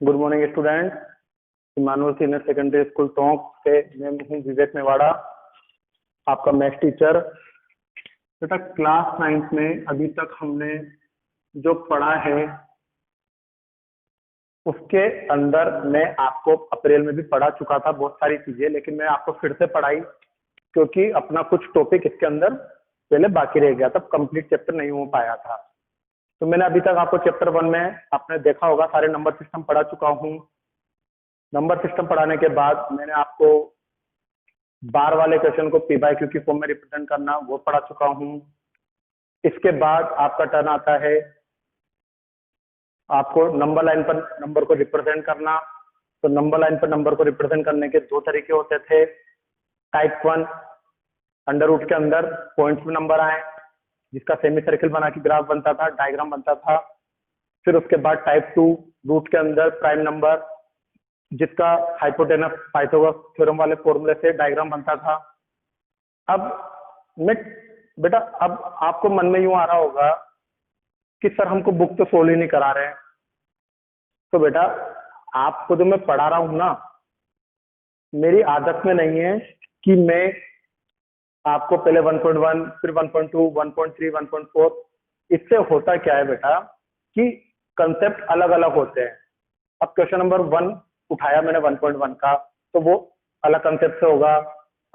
Good morning student. Emmanuel senior secondary school Tonk से मैं हूँ विवेक मेवाड़ा, आपका मैथ्स टीचर। बेटा क्लास 9 में अभी तक हमने जो पढ़ा है उसके अंदर मैं आपको अप्रैल में भी पढ़ा चुका था बहुत सारी चीजें, लेकिन मैं आपको फिर से पढ़ाई क्योंकि अपना कुछ टॉपिक इसके अंदर पहले बाकी रह गया था, कंप्लीट चैप्टर नहीं हो पाया था। तो मैंने अभी तक आपको चैप्टर 1 में आपने देखा होगा सारे नंबर सिस्टम पढ़ा चुका हूँ। नंबर सिस्टम पढ़ाने के बाद मैंने आपको बार वाले क्वेश्चन को पी बाय क्यू की फॉर्म में रिप्रेजेंट करना वो पढ़ा चुका हूँ। इसके बाद आपका टर्न आता है आपको नंबर लाइन पर नंबर को रिप्रेजेंट करना। तो नंबर लाइन पर नंबर को रिप्रेजेंट करने के दो तरीके होते थे। टाइप 1 अंडर रूट के अंदर पॉइंट्स में नंबर आए जिसका सेमी सर्किल बना के ग्राफ बनता था, डायग्राम बनता था। फिर उसके बाद टाइप 2 रूट के अंदर प्राइम नंबर जिसका हाइपोटेनस पाइथागोरस थ्योरम वाले फॉर्मूले से डायग्राम बनता था। अब मैं बेटा अब आपको मन में यूं आ रहा होगा कि सर हमको बुक तो सोल्व ही नहीं करा रहे हैं। तो बेटा आपको जो मैं पढ़ा रहा हूं ना, मेरी आदत में नहीं है कि मैं आपको पहले 1.1 फिर 1.2 1.3 1.4। इससे होता क्या है बेटा कि कंसेप्ट अलग अलग होते हैं। अब क्वेश्चन नंबर 1 उठाया मैंने 1.1 का तो वो अलग कंसेप्ट से होगा।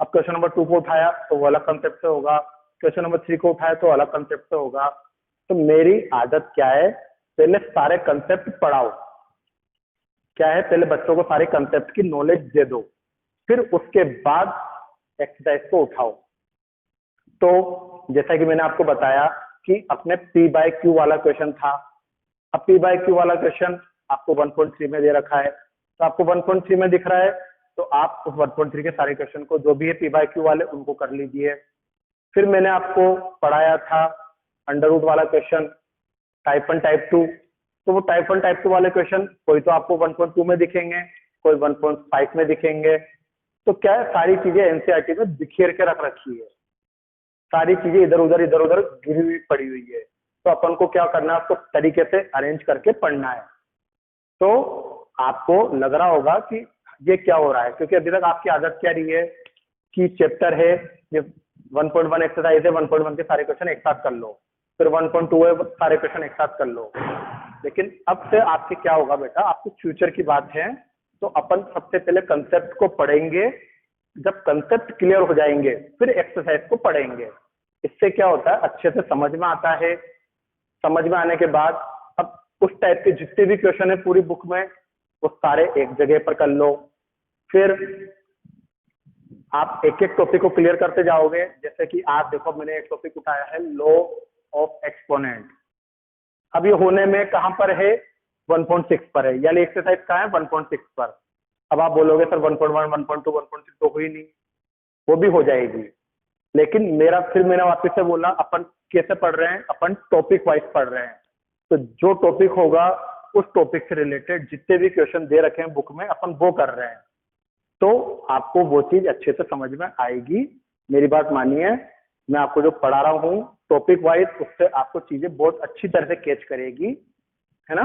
अब क्वेश्चन नंबर 2 को उठाया तो वो अलग कंसेप्ट से होगा। क्वेश्चन नंबर 3 को उठाया तो अलग कंसेप्ट से होगा। तो मेरी आदत क्या है, पहले सारे कंसेप्ट पढ़ाओ। क्या है, पहले बच्चों को सारे कंसेप्ट की नॉलेज दे दो, फिर उसके बाद एक्सरसाइज को उठाओ। तो जैसा कि मैंने आपको बताया कि अपने पी बाय क्यू वाला क्वेश्चन था। अब पी बाय क्यू वाला क्वेश्चन आपको 1.3 में दे रखा है, तो आपको 1.3 में दिख रहा है तो आप उस 1.3 के सारे क्वेश्चन को जो भी है पी बाय क्यू वाले उनको कर लीजिए। फिर मैंने आपको पढ़ाया था अंडर रूट वाला क्वेश्चन टाइप 1 टाइप 2। तो वो टाइप 1 टाइप 2 वाले क्वेश्चन कोई तो आपको 1.2 में दिखेंगे, कोई 1.5 में दिखेंगे। तो क्या है, सारी चीजें एनसीईआरटी में बिखेर के रख रखी है, सारी चीजें इधर उधर गिरी हुई पड़ी हुई है। तो अपन को क्या करना है, आपको तरीके से अरेंज करके पढ़ना है। तो आपको लग रहा होगा कि ये क्या हो रहा है, क्योंकि अभी तक आपकी आदत क्या रही है कि चैप्टर है ये 1.1 एक्सरसाइज है, 1.1 के सारे क्वेश्चन एक साथ कर लो, फिर 1.2 है सारे क्वेश्चन एक साथ कर लो। लेकिन अब से आपके क्या होगा बेटा, आपके फ्यूचर की बात है। तो अपन सबसे पहले कंसेप्ट को पढ़ेंगे, जब कंसेप्ट क्लियर हो जाएंगे फिर एक्सरसाइज को पढ़ेंगे। इससे क्या होता है, अच्छे से समझ में आता है। समझ में आने के बाद अब उस टाइप के जितने भी क्वेश्चन है पूरी बुक में वो सारे एक जगह पर कर लो। फिर आप एक एक टॉपिक को क्लियर करते जाओगे। जैसे कि आप देखो, मैंने एक टॉपिक उठाया है लॉ ऑफ एक्सपोनेंट। अब ये होने में कहां पर है, 1.6 पर है, यानी एक्सरसाइज कहां है, 1.6 पर। अब आप बोलोगे सर 1.1 1.2 1.6 तो हुई नहीं, वो भी हो जाएगी। लेकिन मेरा फिर मैंने वापस से बोला अपन कैसे पढ़ रहे हैं, अपन टॉपिक वाइज पढ़ रहे हैं। तो जो टॉपिक होगा उस टॉपिक से रिलेटेड जितने भी क्वेश्चन दे रखे हैं बुक में अपन वो कर रहे हैं। तो आपको वो चीज अच्छे से समझ में आएगी। मेरी बात मानिए, मैं आपको जो पढ़ा रहा हूँ टॉपिक वाइज, उससे आपको चीजें बहुत अच्छी तरह से कैच करेगी, है ना।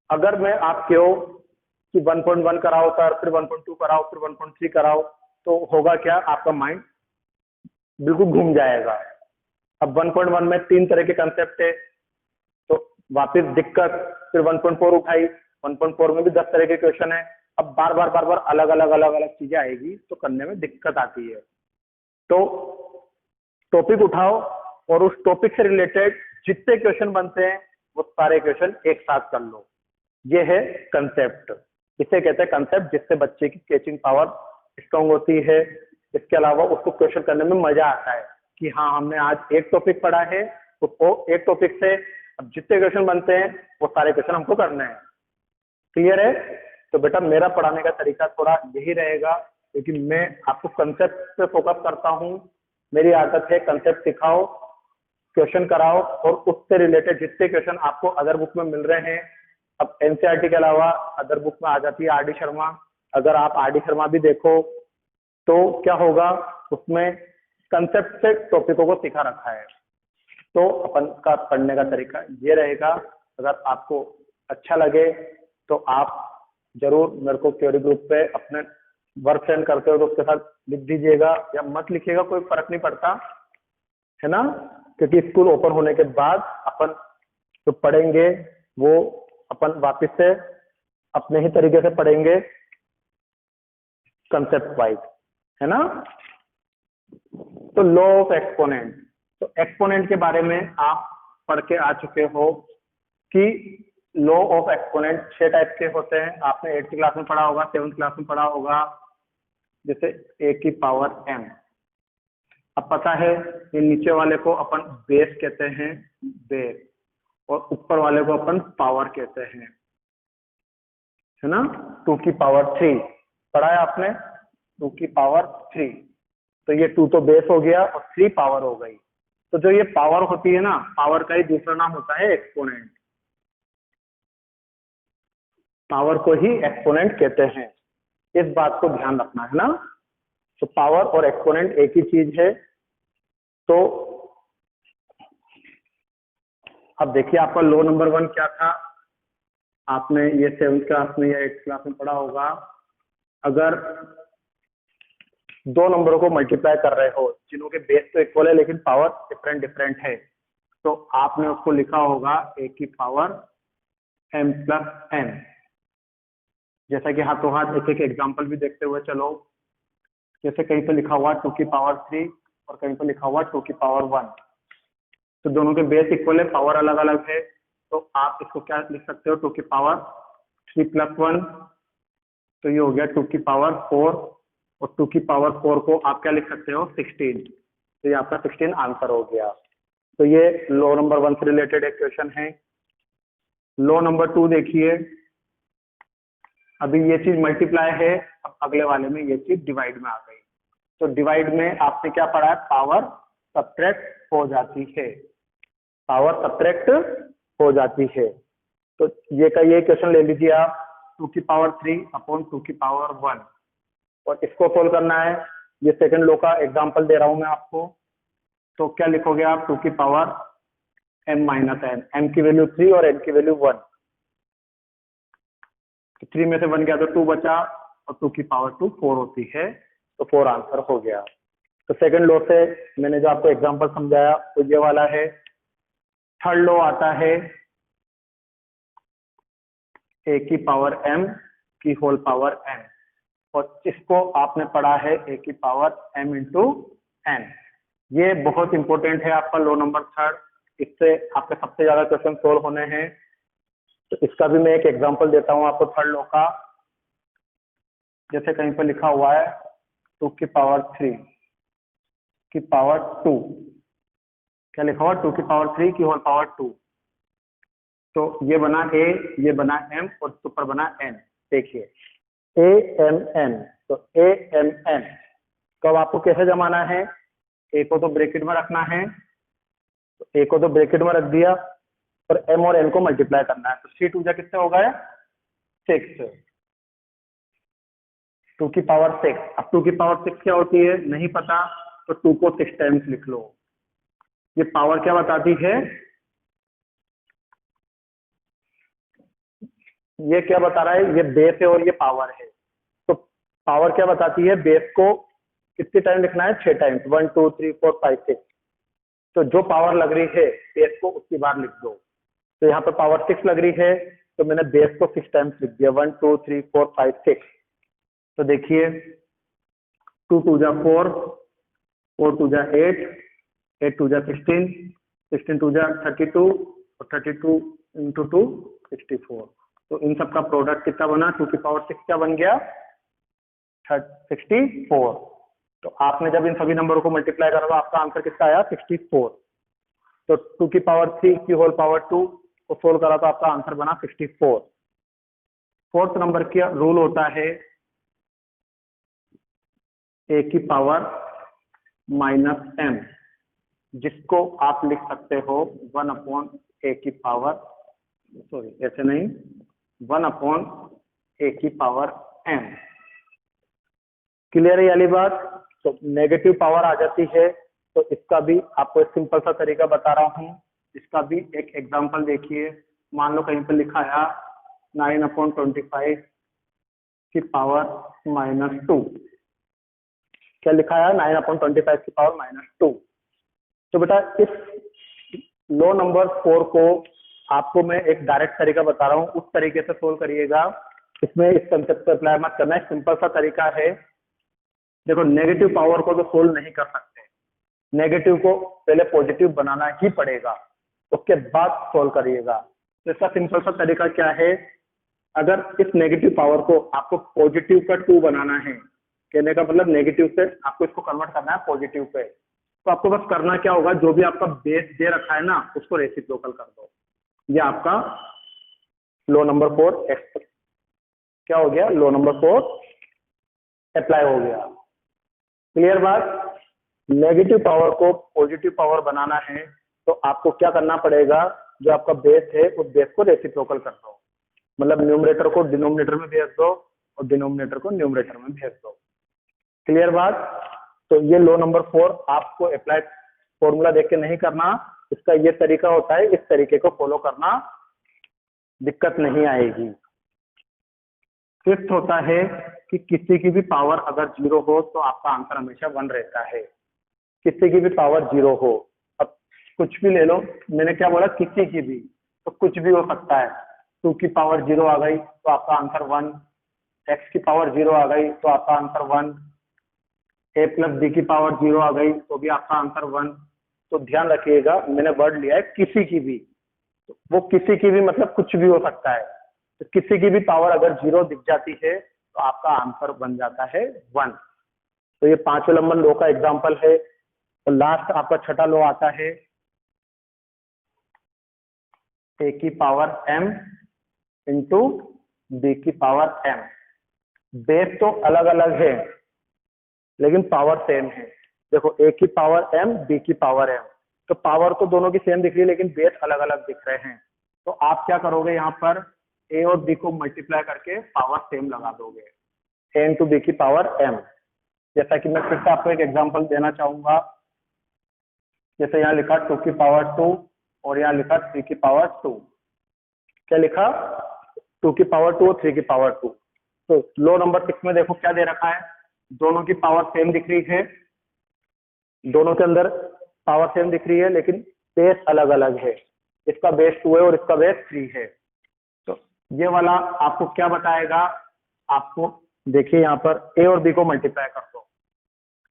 अगर मैं आप कहो कि 1.1 कराओ सर, फिर 1.2 कराओ, फिर 1.3 कराओ, तो होगा क्या, आपका माइंड बिल्कुल घूम जाएगा। अब 1.1 में 3 तरह के कंसेप्ट है, तो वापस दिक्कत। फिर 1.4 उठाई, 1.4 में भी 10 तरह के क्वेश्चन है। अब बार बार अलग अलग चीजें आएगी तो करने में दिक्कत आती है। तो टॉपिक उठाओ और उस टॉपिक से रिलेटेड जितने क्वेश्चन बनते हैं वो सारे क्वेश्चन एक साथ कर लो। ये है कंसेप्ट, इसे कहते हैं कंसेप्ट, जिससे बच्चे की कैचिंग पावर स्ट्रांग होती है। इसके अलावा उसको क्वेश्चन करने में मजा आता है कि हाँ हमने आज एक टॉपिक पढ़ा है, तो एक टॉपिक से अब जितने क्वेश्चन बनते हैं वो सारे क्वेश्चन हमको करने हैं। क्लियर है। तो बेटा मेरा पढ़ाने का तरीका थोड़ा यही रहेगा, क्योंकि मैं आपको कंसेप्ट पे फोकस करता हूँ। मेरी आदत है कंसेप्ट सिखाओ, क्वेश्चन कराओ, और उससे रिलेटेड जितने क्वेश्चन आपको अदर बुक में मिल रहे हैं। अब एनसीईआरटी के अलावा अदर बुक में आ जाती है आर डी शर्मा। अगर आप आर डी शर्मा भी देखो तो क्या होगा, उसमें कंसेप्ट से टॉपिकों को सिखा रखा है। तो अपन का पढ़ने का तरीका ये रहेगा। अगर आपको अच्छा लगे तो आप जरूर मेरे को क्वेरी ग्रुप पे अपने वर्क सेंड करते हो तो उसके साथ लिख दीजिएगा या मत लिखिएगा, कोई फर्क नहीं पड़ता, है ना। क्योंकि स्कूल ओपन होने के बाद अपन जो पढ़ेंगे वो अपन वापस से अपने ही तरीके से पढ़ेंगे, कंसेप्ट वाइज, है ना। तो लॉ ऑफ एक्सपोनेंट, तो एक्सपोनेंट के बारे में आप पढ़ के आ चुके हो कि लॉ ऑफ एक्सपोनेंट 6 टाइप के होते हैं। आपने 8th क्लास में पढ़ा होगा, 7th क्लास में पढ़ा होगा। जैसे a की पावर m, अब पता है ये नीचे वाले को अपन बेस कहते हैं, बेस, और ऊपर वाले को अपन पावर कहते हैं, है ना। 2 की पावर 3 पढ़ा है आपने, 2 की पावर 3, तो ये 2 तो बेस हो गया और 3 पावर हो गई। तो जो ये पावर होती है ना, पावर का ही दूसरा नाम होता है एक्सपोनेंट, पावर को ही एक्सपोनेंट कहते हैं, इस बात को ध्यान रखना, है ना। तो पावर और एक्सपोनेंट एक ही चीज है। तो अब देखिए आपका लॉ नंबर 1 क्या था, आपने ये 7th क्लास में या 8th क्लास में पढ़ा होगा। अगर दो नंबरों को मल्टीप्लाई कर रहे हो जिन्हों के बेस तो इक्वल है लेकिन पावर डिफरेंट डिफरेंट है, तो आपने उसको लिखा होगा a की पावर m प्लस n। जैसा कि हाथों हाथ एक एक एग्जाम्पल भी देखते हुए चलो। जैसे कहीं पे लिखा हुआ 2 की पावर 3 और कहीं पे लिखा हुआ 2 की पावर 1, तो दोनों के बेस इक्वल है, पावर अलग अलग है, तो आप इसको क्या लिख सकते हो, 2 की पावर 3 प्लस 1, तो ये हो गया 2 की पावर 4, और 2 की पावर 4 को आप क्या लिख सकते हो, 16, तो ये आपका 16 आंसर हो गया। तो ये लॉ नंबर 1 से रिलेटेड एक क्वेश्चन है। लॉ नंबर 2 देखिए, अभी ये चीज मल्टीप्लाई है, अब अगले वाले में ये चीज डिवाइड में आ गई। तो डिवाइड में आपने क्या पढ़ा है, पावर सब्ट्रैक्ट हो जाती है, पावर सब्ट्रैक्ट हो जाती है। तो ये का ये क्वेश्चन ले लीजिए आप, 2 की पावर 3 अपॉन 2 की पावर 1, और इसको सोल्व करना है। ये सेकंड लॉ का एग्जांपल दे रहा हूं मैं आपको। तो क्या लिखोगे आप, 2 की power m minus n, m की वैल्यू 3 और n की वैल्यू 1, 3 में से 1 गया तो 2 बचा, और 2 की पावर 2 4 होती है, तो 4 आंसर हो गया। तो सेकंड लॉ से मैंने जो आपको एग्जांपल समझाया वो ये वाला है। थर्ड लॉ आता है a की पावर m की होल पावर n, और इसको आपने पढ़ा है a की पावर m इंटू n। ये बहुत इंपॉर्टेंट है आपका लॉ नंबर 3, इससे आपके सबसे ज्यादा क्वेश्चन सोल्व होने हैं। तो इसका भी मैं एक एग्जांपल देता हूं आपको थर्ड लॉ का। जैसे कहीं पर लिखा हुआ है 2 की पावर 3 की पावर 2, क्या लिखा हुआ, 2 की पावर 3 की होल पावर 2, तो ये बना a, ये बना m, और ऊपर बना n। देखिए a m n, तो a m n कब आपको कैसे जमाना है, a को तो ब्रैकेट में रखना है, तो a को तो ब्रैकेट में रख दिया, और m और n को मल्टीप्लाई करना है। तो 3 2 जा कितने हो गए, 6, 2 की पावर 6। अब 2 की पावर 6 क्या होती है नहीं पता, तो 2 को 6 टाइम्स लिख लो। ये पावर क्या बताती है, ये क्या बता रहा है, ये बेस है और ये पावर है। तो पावर क्या बताती है, बेस को कितने टाइम लिखना है, 6 टाइम्स, 1 2 3 4 5 6। तो जो पावर लग रही है बेस को उतनी बार लिख दो। तो यहाँ पे पावर 6 लग रही है, तो मैंने बेस को 6 टाइम्स लिख दिया, 1 2 3 4 5 6। तो देखिए 2 2 जा 4, 4 2 जा 8, 8 2 जा 16, 16 2 जा 32, और 32 इंटू 2 64। तो इन सब का प्रोडक्ट कितना बना, 2 की पावर 6 क्या बन गया, 64। तो आपने जब इन सभी नंबरों को मल्टीप्लाई करा तो आपका आंसर कितना आया, 64। तो 2 की पावर 3 की होल पावर 2 को सोल्व करा तो आपका आंसर बना 64। फोर्थ नंबर का रूल होता है a की पावर माइनस m, जिसको आप लिख सकते हो 1 अपॉन a की पावर, सॉरी ऐसे नहीं, 1 अपॉन a की पावर m। क्लियर है ये वाली बात। तो नेगेटिव पावर आ जाती है, तो इसका भी आपको एक सिंपल सा तरीका बता रहा हूं। इसका भी एक एग्जांपल देखिए। मान लो कहीं पर लिखा है 9 अपॉन 25 की पावर -2, क्या लिखा है 9/25 की पावर -2। तो बेटा इस लो नंबर 4 को आपको मैं एक डायरेक्ट तरीका बता रहा हूँ, उस तरीके से सोल्व करिएगा। इसमें इस कंसेप्ट को अप्लाई मत करना है, सिंपल सा तरीका है। देखो नेगेटिव पावर को तो सोल्व नहीं कर सकते, नेगेटिव को पहले पॉजिटिव बनाना ही पड़ेगा, उसके बाद सोल्व करिएगा। तो इसका सिंपल सा तरीका क्या है, अगर इस नेगेटिव पावर को आपको पॉजिटिव का 2 बनाना है, कहने का मतलब नेगेटिव से आपको इसको कन्वर्ट करना है पॉजिटिव पे, तो आपको बस करना क्या होगा, जो भी आपका बेस दे रखा है ना उसको रेसिप्रोकल कर दो। ये आपका लो नंबर 4 एक्स क्या हो गया, लो नंबर 4 अप्लाई हो गया। क्लियर बात। नेगेटिव पावर को पॉजिटिव पावर बनाना है तो आपको क्या करना पड़ेगा, जो आपका बेस है उस बेस को रेसिप्रोकल कर दो, मतलब न्यूमरेटर को डिनोमिनेटर में भेज दो और डिनोमिनेटर को न्यूमरेटर में भेज दो। क्लियर बात। तो ये लो नंबर 4 आपको अप्लाई फॉर्मूला देख के नहीं करना, इसका ये तरीका होता है, इस तरीके को फॉलो करना, दिक्कत नहीं आएगी। फिफ्थ होता है कि किसी की भी पावर अगर 0 हो तो आपका आंसर हमेशा 1 रहता है, किसी की भी पावर 0 हो। अब कुछ भी ले लो, मैंने क्या बोला, किसी की भी, तो कुछ भी हो सकता है। 2 की पावर 0 आ गई तो आपका आंसर 1, x की पावर 0 आ गई तो आपका आंसर 1, a प्लस b की पावर 0 आ गई तो भी आपका आंसर 1। तो ध्यान रखिएगा मैंने वर्ड लिया है किसी की भी, तो वो किसी की भी मतलब कुछ भी हो सकता है, तो किसी की भी पावर अगर 0 दिख जाती है तो आपका आंसर बन जाता है 1। तो ये 5वें नंबर लो का एग्जाम्पल है। तो लास्ट आपका छठा लो आता है a की पावर m इंटू b की पावर m। बेस तो अलग अलग है लेकिन पावर सेम है। देखो a की पावर m, b की पावर m, तो पावर तो दोनों की सेम दिख रही है लेकिन बेस अलग अलग दिख रहे हैं। तो आप क्या करोगे, यहाँ पर a और b को मल्टीप्लाई करके पावर सेम लगा दोगे, a इंटू बी की पावर m। जैसा कि मैं फिर से आपको एक एग्जांपल देना चाहूंगा, जैसे यहाँ लिखा 2 की पावर 2 और यहाँ लिखा 3 की पावर 2। क्या लिखा, 2 की पावर 2 और 3 की पावर 2। तो लो नंबर 6 में देखो क्या दे रखा है, दोनों की पावर सेम दिख रही है, दोनों के अंदर पावर सेम दिख रही है लेकिन बेस अलग अलग है, इसका बेस 2 है और इसका बेस 3 है। तो ये वाला आपको क्या बताएगा, आपको देखिए यहाँ पर a और b को मल्टीप्लाई कर दो,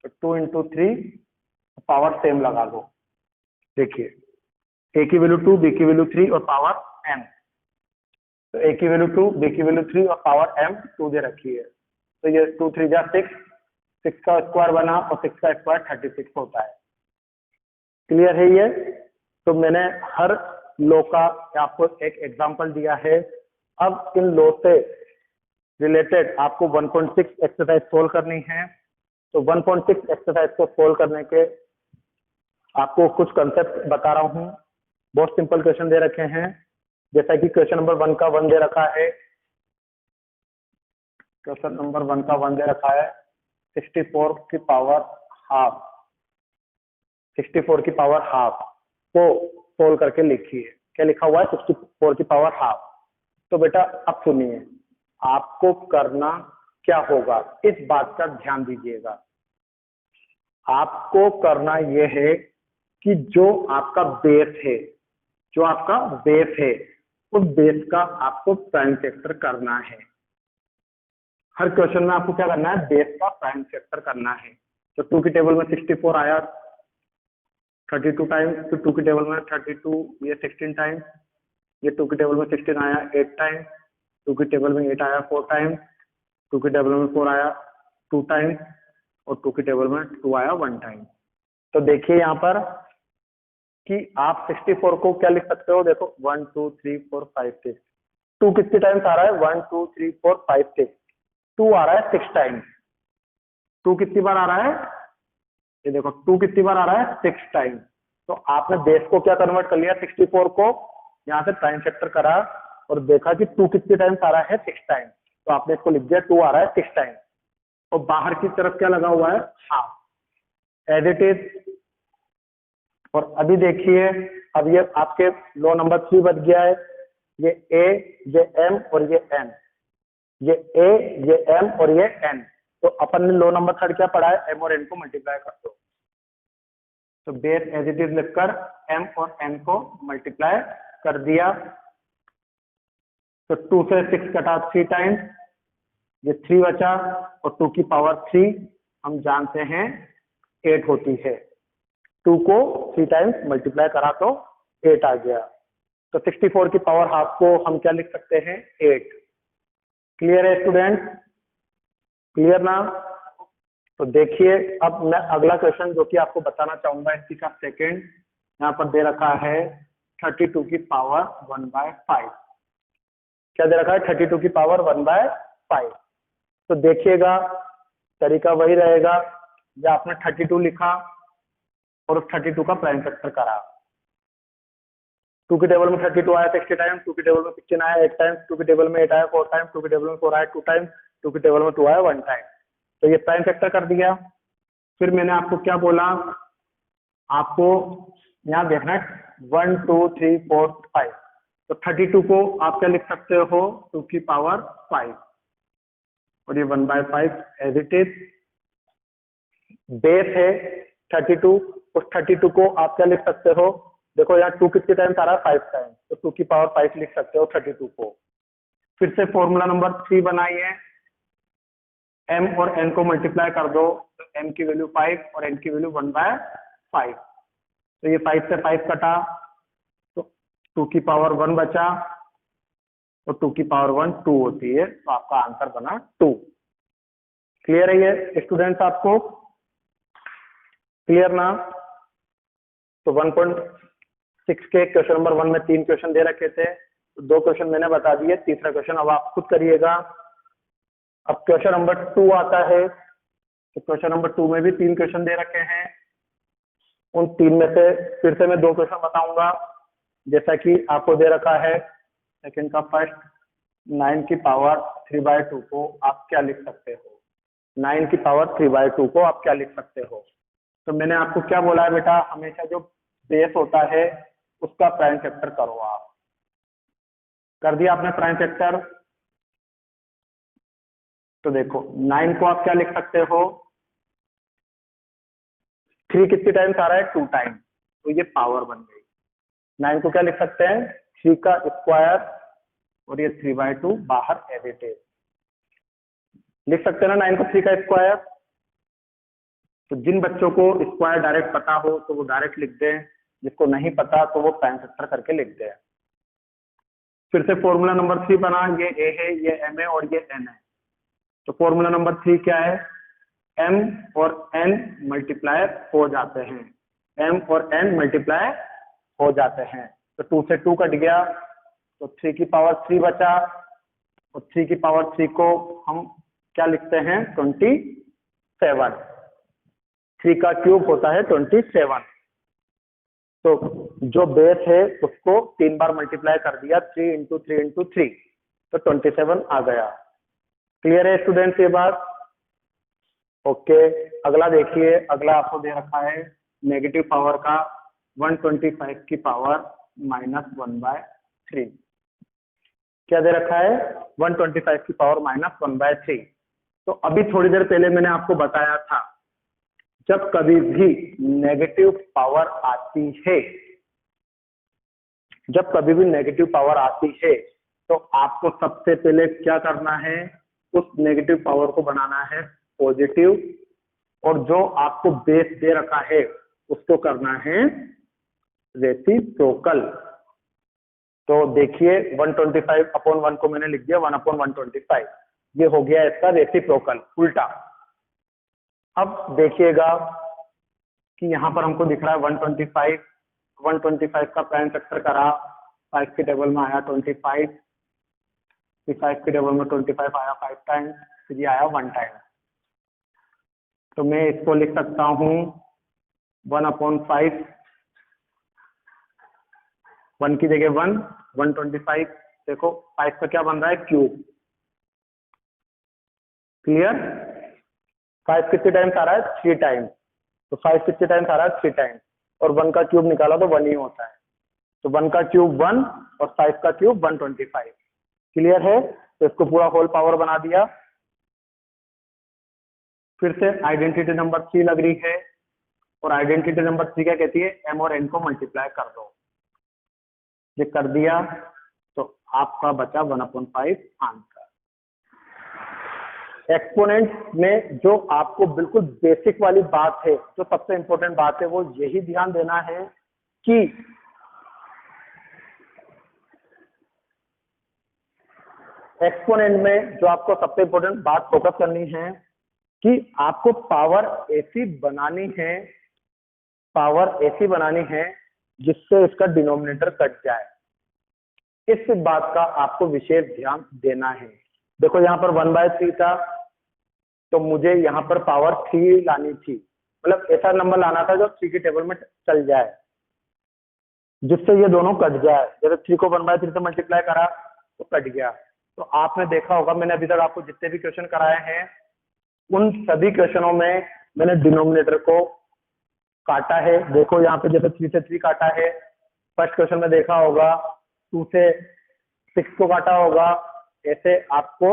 तो 2 इंटू 3 पावर सेम लगा दो। देखिए a की वैल्यू 2, b की वैल्यू 3 और पावर m, तो a की वैल्यू 2, b की वैल्यू 3 और पावर m 2 दे रखी है। तो ये 2 3 जा 6, 6 का स्क्वायर बना और 6 का स्क्वायर 36 होता है। क्लियर है ये। तो मैंने हर लो का आपको एक एग्जांपल दिया है। अब इन लो से रिलेटेड आपको 1.6 एक्सरसाइज सोल्व करनी है। तो 1.6 एक्सरसाइज को सोल्व करने के आपको कुछ कंसेप्ट बता रहा हूँ। बहुत सिंपल क्वेश्चन दे रखे हैं, जैसा कि क्वेश्चन नंबर 1 का 1 दे रखा है, क्वेश्चन नंबर 1 का 1 दे रखा है 64 की पावर हाफ, 64 की पावर हाफ को सोल्व करके लिखिए। क्या लिखा हुआ है, 64 की पावर हाफ। तो बेटा अब सुनिए, आपको करना क्या होगा, इस बात का ध्यान दीजिएगा। आपको करना यह है कि जो आपका बेस है, जो आपका बेस है, उस बेस का आपको प्राइम फैक्टर करना है। हर क्वेश्चन में आपको क्या करना है, बेस का प्राइम फैक्टर करना है। तो 2 की टेबल में 64 आया 32 टाइम्स, फिर 2 की टेबल में 32, ये 16 टाइम्स, ये 2 की टेबल में 16 आया 8 टाइम्स, 2 की टेबल में 8 आया 4 टाइम्स, 2 की टेबल में 4 आया 2 टाइम्स और 2 की टेबल में 2 आया 1 टाइम। तो देखिए यहाँ पर कि आप 64 को क्या लिख सकते हो, देखो 1 2 3 4 5 6, 2 कितने टाइम्स आ रहा है, 1 2 3 4 5 6, 2 आ रहा है 6 टाइम्स। 2 कितनी बार आ रहा है, ये देखो 2 कितनी बार आ रहा है, 6 टाइम्स। तो आपने बेस को क्या कन्वर्ट कर लिया, 64 को यहाँ से प्राइम फैक्टर करा और देखा कि 2 कितने टाइम्स आ रहा है, 6 टाइम्स। तो आपने इसको लिख दिया 2 आ रहा है 6 टाइम्स, और बाहर की तरफ क्या लगा हुआ है, हाफ, एज इट इज। और अभी देखिए, अब ये आपके लो नंबर 3 बच गया है, ये a, ये m और ये n। ये ए, ये एम और ये एन। तो अपन ने लो नंबर थर्ड क्या पढ़ा है, एम और एन को मल्टीप्लाई कर दो। तो बेस एज इट इज लिखकर एम और एन को मल्टीप्लाई कर दिया। तो 2 से 6 कटा 3 टाइम्स, ये 3 बचा, और 2 की पावर 3 हम जानते हैं 8 होती है। 2 को 3 टाइम्स मल्टीप्लाई करा तो 8 आ गया। तो 64 की पावर हाफ को हम क्या लिख सकते हैं, 8। क्लियर है स्टूडेंट, क्लियर ना? तो देखिए अब मैं अगला क्वेश्चन जो कि आपको बताना चाहूंगा, इसी का सेकंड यहाँ पर दे रखा है 32 की पावर 1/5। क्या दे रखा है, 32 की पावर 1/5। तो देखिएगा तरीका वही रहेगा, या आपने 32 लिखा और उस 32 का प्राइम फैक्टर करा। 2 की टेबल में 32 आया 60 टाइम, 2 की टेबल में 16 आया 8 टाइम, 2 की टेबल में 8 आया 4 टाइम, 2 की टेबल में 4 आया 2 टाइम, 2 की टेबल में 2 आया 1 टाइम। तो ये प्राइम फैक्टर कर दिया। फिर मैंने आपको क्या बोला, आपको यहाँ देखना है 1 2 3 4 5। तो 32 को आप क्या लिख सकते हो, 2 की पावर 5, और ये 1/5 एज इट इज। बेस है 32, उस 32 को आप क्या लिख सकते हो, देखो यहाँ 2 कितने टाइम्स आ रहा है, 5 टाइम, तो 2 की पावर 5 लिख सकते हो 32 को। फिर से फॉर्मूला नंबर 3 बनाइए, m और n को मल्टीप्लाई कर दो, तो m की वैल्यू 5 और n की वैल्यू 1/5। तो ये 5 से 5 कटा, तो 2 की पावर 1 बचा, और 2 की पावर 1 2 होती है, तो आपका आंसर बना 2। क्लियर है ये स्टूडेंट्स, आपको क्लियर ना? तो 1.6 के क्वेश्चन नंबर 1 में 3 क्वेश्चन दे रखे थे, तो 2 क्वेश्चन मैंने बता दिए, तीसरा क्वेश्चन अब आप खुद करिएगा। अब क्वेश्चन नंबर 2 आता है, तो क्वेश्चन नंबर 2 में भी 3 क्वेश्चन दे रखे हैं। उन 3 में से फिर से मैं 2 क्वेश्चन बताऊंगा, जैसा कि आपको दे रखा है सेकंड का फर्स्ट, 9 की पावर 3/2 को आप क्या लिख सकते हो, 9 की पावर 3/2 को आप क्या लिख सकते हो। तो मैंने आपको क्या बोला है बेटा, हमेशा जो बेस होता है उसका प्राइम फैक्टर करो। आप कर दिया आपने प्राइम फैक्टर। तो देखो 9 को आप क्या लिख सकते हो, 3 कितने टाइम्स आ रहा है, 2 टाइम, तो ये पावर बन गई। 9 को क्या लिख सकते हैं, 3 का स्क्वायर, और ये 3/2 बाहर एज इट इज लिख सकते हैं ना, 9 को 3 का स्क्वायर। तो जिन बच्चों को स्क्वायर डायरेक्ट पता हो तो वो डायरेक्ट लिख दें, जिसको नहीं पता तो वो प्राइम फैक्टर करके लिख दें। फिर से फॉर्मूला नंबर 3 बना, ये ए है, ये एम है, और ये एन है। तो फॉर्मूला नंबर 3 क्या है, m और n मल्टीप्लाई हो जाते हैं, m और n मल्टीप्लाई हो जाते हैं। तो 2 से 2 कट गया, तो 3 की पावर 3 बचा, और 3 की पावर 3 को हम क्या लिखते हैं, 27। 3 का क्यूब होता है 27। तो जो बेस है उसको 3 बार मल्टीप्लाई कर दिया, 3 × 3 × 3, तो 27 आ गया। क्लियर है स्टूडेंट्स ये बात? ओके, अगला देखिए, अगला आपको दे रखा है नेगेटिव पावर का 125 की पावर -1/3। क्या दे रखा है, 125 की पावर -1/3। तो अभी थोड़ी देर पहले मैंने आपको बताया था, जब कभी भी नेगेटिव पावर आती है, जब कभी भी नेगेटिव पावर आती है, तो आपको सबसे पहले क्या करना है, उस नेगेटिव पावर को बनाना है पॉजिटिव, और जो आपको बेस दे रखा है उसको करना है रेसिप्रोकल। तो देखिए 125/1 को मैंने लिख दिया 1/125, ये हो गया इसका रेसिप्रोकल, उल्टा। अब देखिएगा कि यहाँ पर हमको दिख रहा है 125 का प्राइम फैक्टर करा, 5 के टेबल में आया 25, फिर 5 के टेबल में 25 आया 5 टाइम, फिर ये आया 1 टाइम। तो मैं इसको लिख सकता हूँ 1/5, 1 की जगह 1, 125। देखो 5 का क्या बन रहा है, क्यूब। क्लियर? 5 कितने टाइम्स आ रहा है, 3 टाइम्स, तो 5 कितने टाइम्स आ रहा है, 3 टाइम्स, और 1 का क्यूब निकाला तो 1 ही होता है। तो 1 का क्यूब 1 और 5 का क्यूब 125। क्लियर है? तो इसको पूरा होल पावर बना दिया। फिर से आइडेंटिटी नंबर 3 लग रही है, और आइडेंटिटी नंबर 3 क्या कहती है, m और n को मल्टीप्लाई कर दो। ये कर दिया तो आपका बचा 1/5 आंसर। एक्सपोनेंट में जो आपको बिल्कुल बेसिक वाली बात है, जो सबसे इंपॉर्टेंट बात है, वो यही ध्यान देना है कि एक्सपोनेंट में जो आपको सबसे इंपॉर्टेंट बात फोकस करनी है कि आपको पावर ऐसी बनानी है, पावर ऐसी बनानी है जिससे इसका डिनोमिनेटर कट जाए। इस बात का आपको विशेष ध्यान देना है। देखो यहाँ पर 1/3 था, तो मुझे यहाँ पर पावर 3 लानी थी, मतलब ऐसा नंबर लाना था जो 3 की टेबल में चल जाए, जिससे ये दोनों कट जाए। जैसे 3 को 1/3 से मल्टीप्लाई करा तो कट गया। तो आपने देखा होगा, मैंने अभी तक आपको जितने भी क्वेश्चन कराए हैं उन सभी क्वेश्चनों में मैंने डिनोमिनेटर को काटा है। देखो यहाँ पे जैसे 3 से 3 काटा है, फर्स्ट क्वेश्चन में देखा होगा 2 से 6 को काटा होगा। ऐसे आपको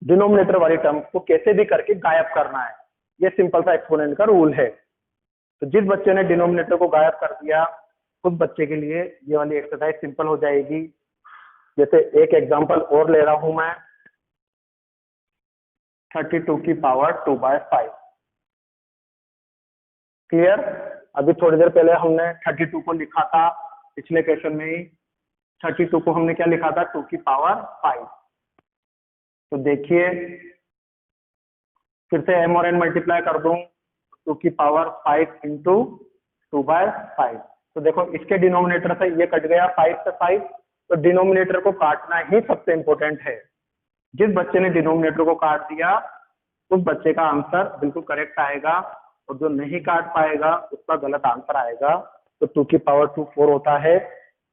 डिनोमिनेटर वाली टर्म को कैसे भी करके गायब करना है, ये सिंपल सा एक्सपोनेंट का रूल है। तो जिस बच्चे ने डिनोमिनेटर को गायब कर दिया उस बच्चे के लिए ये वाली एक्सरसाइज सिंपल हो जाएगी। जैसे एक एग्जांपल और ले रहा हूं मैं, 32 की पावर 2/5। क्लियर? अभी थोड़ी देर पहले हमने 32 को लिखा था, पिछले क्वेश्चन में ही 32 को हमने क्या लिखा था, 2 की पावर 5। तो देखिए फिर से m और n मल्टीप्लाई कर दूं, 2 की पावर 5 इंटू 2/5। तो देखो इसके डिनोमिनेटर से ये कट गया 5 से 5, तो डिनोमिनेटर को काटना ही सबसे इंपॉर्टेंट है। जिस बच्चे ने डिनोमिनेटर को काट दिया उस बच्चे का आंसर बिल्कुल करेक्ट आएगा, और जो नहीं काट पाएगा उसका गलत आंसर आएगा। तो 2 की पावर 2 4 होता है।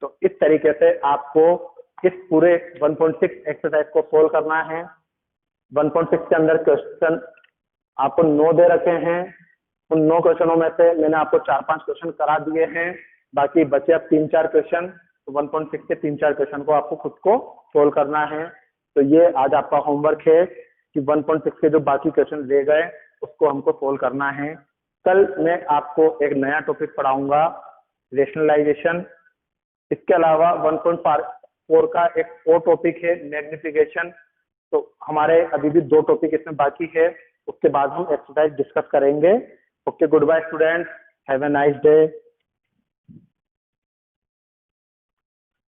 तो इस तरीके से आपको इस पूरे 1.6 एक्सरसाइज को सोल्व करना है। 1.6 के अंदर क्वेश्चन आपको 9 दे रखे हैं, उन 9 क्वेश्चनों में से मैंने आपको 4-5 क्वेश्चन करा दिए हैं, बाकी बचे अब 3-4 क्वेश्चन। तो 1.6 के 3-4 क्वेश्चन को आपको खुद को सोल्व करना है। तो ये आज आपका होमवर्क है कि 1.6 के जो बाकी क्वेश्चन रह गए उसको हमको सोल्व करना है। कल मैं आपको एक नया टॉपिक पढ़ाऊंगा, रेशनलाइजेशन। इसके अलावा 1.4 का एक और टॉपिक है, मैग्निफिकेशन। तो हमारे अभी भी 2 टॉपिक इसमें बाकी है, उसके बाद हम एक्सरसाइज डिस्कस करेंगे। Okay, good bye students, have a nice day.